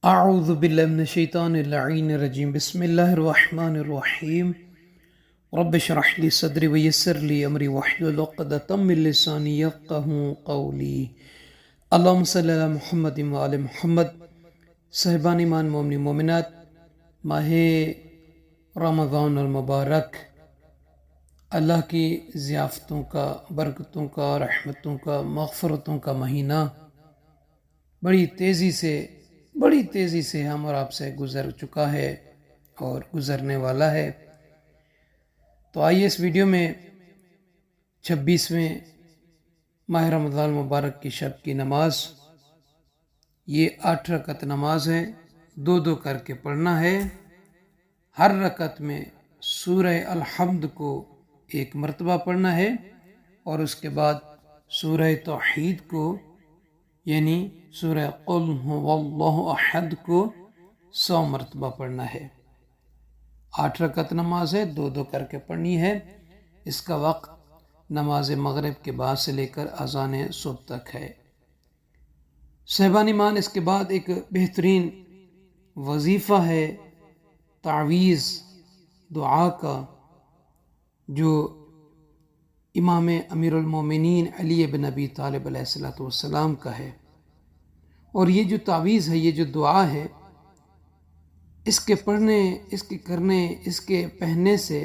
اعوذ باللہ من الشیطان اللعین الرجیم بسم اللہ الرحمن الرحیم رب اشرح لی صدری ویسر لی امری واحلل عقدۃ من لسانی یفقہوا قولی اللہم صلی علی محمد وآل محمد۔ صاحبان ایمان مومنی مومنات، ماہ رمضان المبارک اللہ کی ضیافتوں کا، برکتوں کا، رحمتوں کا، مغفرتوں کا مہینہ بڑی تیزی سے ہم اور آپ سے گزر چکا ہے اور گزرنے والا ہے۔ تو آئیے اس ویڈیو میں 26ویں ماہ رمضان مبارک کی شب کی نماز، یہ 8 رکعت نماز ہے، 2 کر کے پڑھنا ہے۔ ہر رکعت میں سورہ الحمد کو 1 مرتبہ پڑھنا ہے اور اس کے بعد سورہ توحید کو یعنی سورہ قل هو اللہ احد کو 100 مرتبہ پڑھنا ہے۔ 8 رکعت نماز ہے، 2 کر کے پڑھنی ہے۔ اس کا وقت نماز مغرب کے بعد سے لے کر اذان صبح تک ہے۔ صاحبان ایمان، اس کے بعد ایک بہترین وظیفہ ہے تعویذ دعا کا، جو امام امیر المومنین علی بن ابی طالب علیہ السلام کا ہے۔ اور یہ جو تعویذ ہے، یہ جو دعا ہے، اس کے پڑھنے، اس کے کرنے، اس کے پہننے سے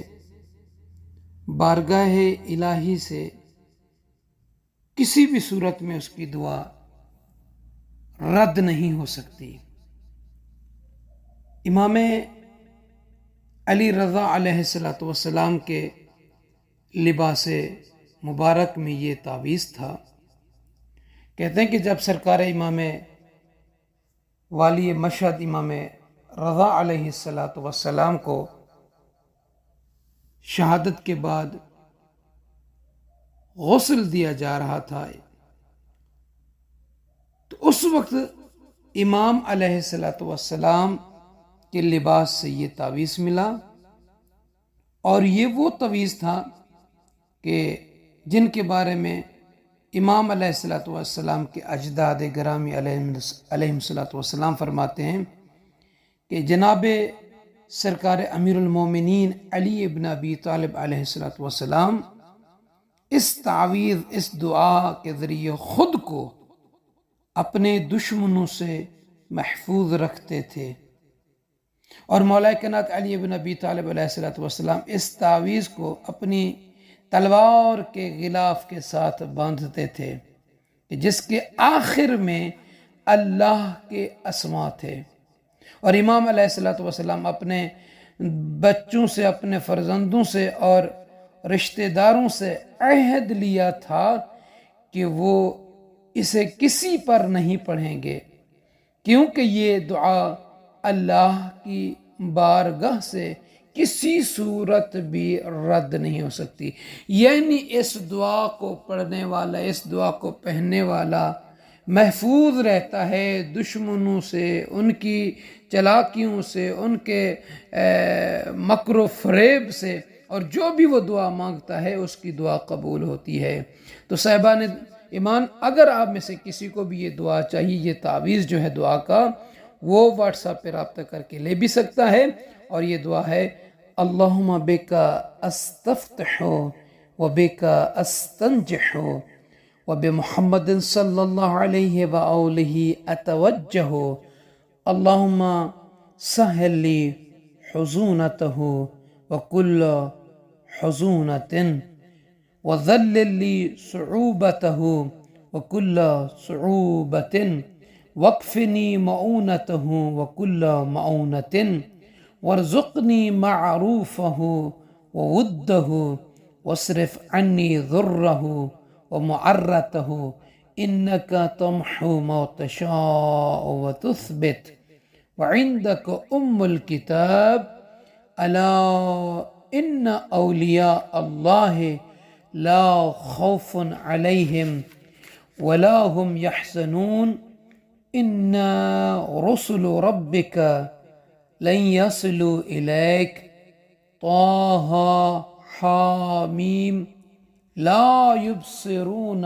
بارگاہ الہی سے کسی بھی صورت میں اس کی دعا رد نہیں ہو سکتی۔ امام علی رضا علیہ السلام کے لباس مبارک میں یہ تعویذ تھا۔ کہتے ہیں کہ جب سرکار امام والی مشہد امام رضا علیہ السلام کو شہادت کے بعد غسل دیا جا رہا تھا، تو اس وقت امام علیہ السلام کے لباس سے یہ تعویذ ملا، اور یہ وہ تعویذ تھا کہ جن کے بارے میں امام علیہ السلام کے اجداد گرامی علیہ السلام فرماتے ہیں کہ جناب سرکار امیر المومنین علی ابن ابی طالب علیہ السلام اس تعویذ، اس دعا کے ذریعے خود کو اپنے دشمنوں سے محفوظ رکھتے تھے، اور مولا کائنات علی ابن ابی طالب علیہ السلام اس تعویذ کو اپنی تلوار کے غلاف کے ساتھ باندھتے تھے، کہ جس کے آخر میں اللہ کے اسماء تھے۔ اور امام علیہ السلام اپنے بچوں سے، اپنے فرزندوں سے اور رشتہ داروں سے عہد لیا تھا کہ وہ اسے کسی پر نہیں پڑھیں گے، کیونکہ یہ دعا اللہ کی بارگاہ سے کسی صورت بھی رد نہیں ہو سکتی۔ یعنی اس دعا کو پڑھنے والا، اس دعا کو پڑھنے والا محفوظ رہتا ہے دشمنوں سے، ان کی چلاکیوں سے، ان کے مکر و فریب سے، اور جو بھی وہ دعا مانگتا ہے اس کی دعا قبول ہوتی ہے۔ تو صاحبان ایمان، اگر آپ میں سے کسی کو بھی یہ دعا چاہیے، یہ تعویذ جو ہے دعا کا، وہ واٹس ایپ پہ رابطہ کر کے لے بھی سکتا ہے۔ اور یہ دعا ہے: اللہم بکا استفتح و بکا استنجح و بمحمد صلی اللہ علیہ وآلہ اتوجہ، اللہم سہل لی حزونتہ وکل حزونت وذلل لی صعوبتہ وکل صعوبت واکفنی معونتہ وکل معونت وارزقنی معروفہ وودہ واصرف عنی ضرہ ومعرتہ انکا تمحو ما تشاء وتثبت وعندک الکتاب الا ان اولیاء اللہ لا خوف علیہم ولا هم يحزنون ان رسل ربک لن يصلوا إليك طه حامیم لا يبصرون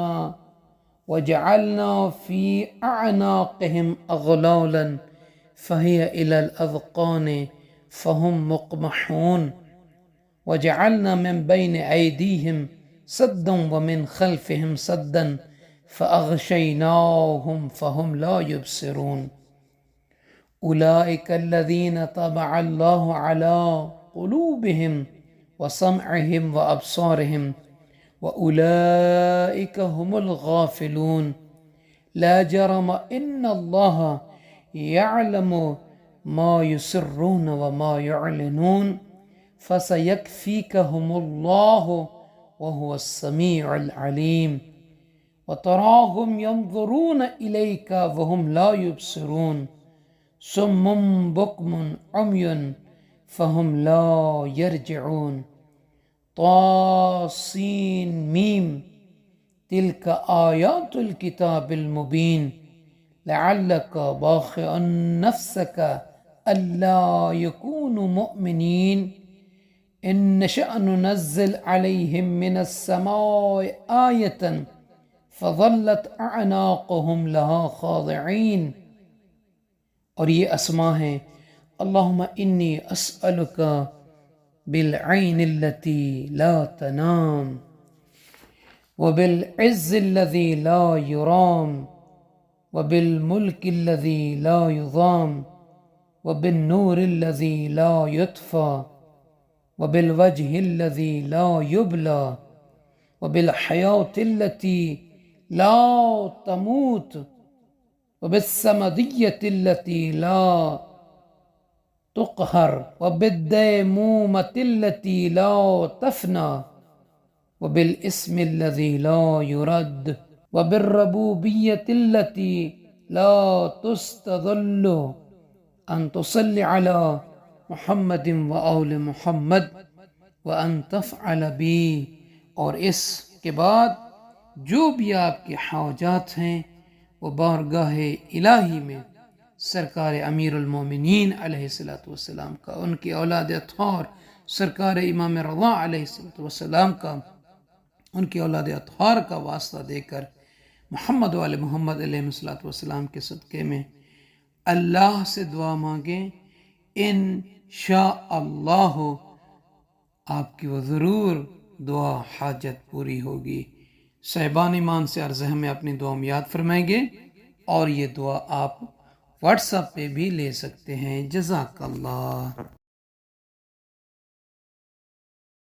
وجعلنا في أعناقهم أغلالا فهي إلى الأذقان فهم مقمحون وجعلنا من بين أيديهم سدا ومن خلفهم سدا فأغشيناهم فهم لا يبصرون أولئك الذين طبع الله على قلوبهم وسمعهم وأبصارهم وأولئك هم الغافلون لا جرم إن الله يعلم ما يسرون وما يعلنون فسيكفيكهم الله وهو السميع العليم وتراهم ينظرون إليك وهم لا يبصرون صم بكم عمي فهم لا يرجعون طاسين ميم تلك آيات الكتاب المبين لعلك باخع نفسك ألا يكونوا مؤمنين إن نشأ ننزل عليهم من السماء آية فظلت أعناقهم لها خاضعين. اور یہ اسما ہے اللہم انی اسألک بالعین التي لا تنام وبالعز الذي لا يرام وبالملك الذي لا يضام وبالنور الذي لا يطفى وبالوجه الذي لا يبلى وبالحياة التي لا تموت وبالسمدية التي لا تقهر وبالديمومة التي لا تفنى وبالاسم الذي لا يرد وبالربوبية التي لا تستظل أن تصلي على محمد وآل محمد وأن تفعل بي. اور اس کے بعد جو بھی آپ کے حاجات ہیں وہ بارگاہ الہی میں سرکار امیر المومنین علیہ السلام کا، ان کی اولاد اطہار سرکار امام رضا علیہ السلام کا، ان کی اولاد اطہار کا واسطہ دے کر محمد و آل محمد علیہ السلام کے صدقے میں اللہ سے دعا مانگیں. انشاءاللہ آپ کی وہ ضرور دعا حاجت پوری ہوگی. صاحبان ایمان سے عرض ہے ہمیں اپنی دعا میں یاد فرمائیں گے، اور یہ دعا آپ واٹس ایپ پہ بھی لے سکتے ہیں. جزاک اللہ.